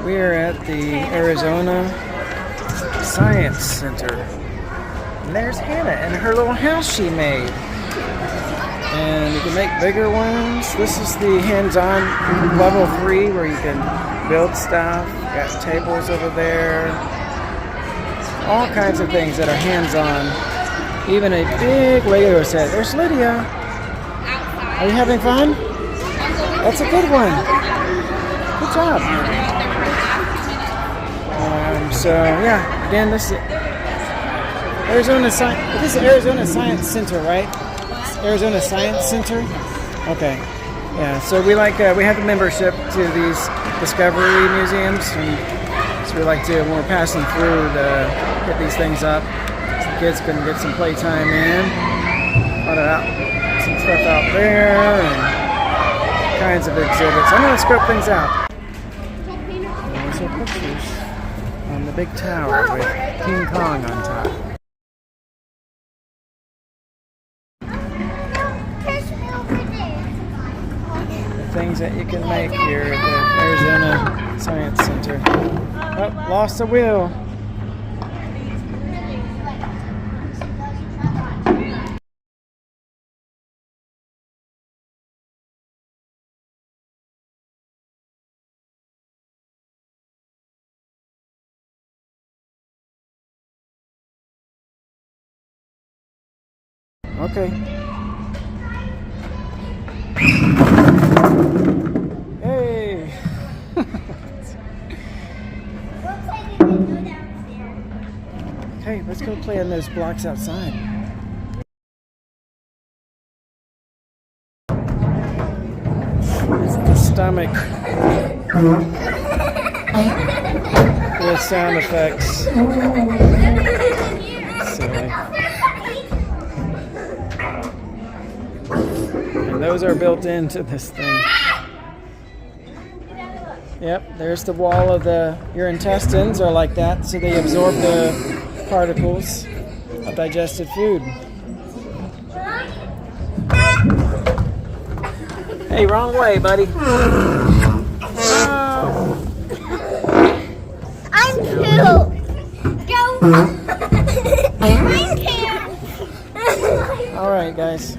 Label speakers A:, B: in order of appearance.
A: We are at the Arizona Science Center. And there's Hannah and her little house she made. And you can make bigger ones. This is the hands-on level 3 where you can build stuff. Got tables over there. All kinds of things that are hands-on. Even a big Lego set. There's Lydia. Are you having fun? That's a good one. Good job. So yeah, again, this is Arizona Science Center, right? Arizona Science Center. Okay. Yeah. So we have the membership to these discovery museums, and so we like to, when we're passing through, to hit these things up. So the kids can get some playtime in. Some stuff out there, and kinds of exhibits. I'm gonna scope things out. There's our pictures on the big tower with King Kong on top. The things that you can make here at the Arizona Science Center. Oh, lost the wheel. Okay. Hey! Okay, let's go play on those blocks outside. It's the stomach with sound effects. Silly. Those are built into this thing. Yep, there's the wall of your intestines are like that, so they absorb the particles of digested food. Hey, wrong way, buddy.
B: I'm two. Go. I'm two.
A: All right, guys.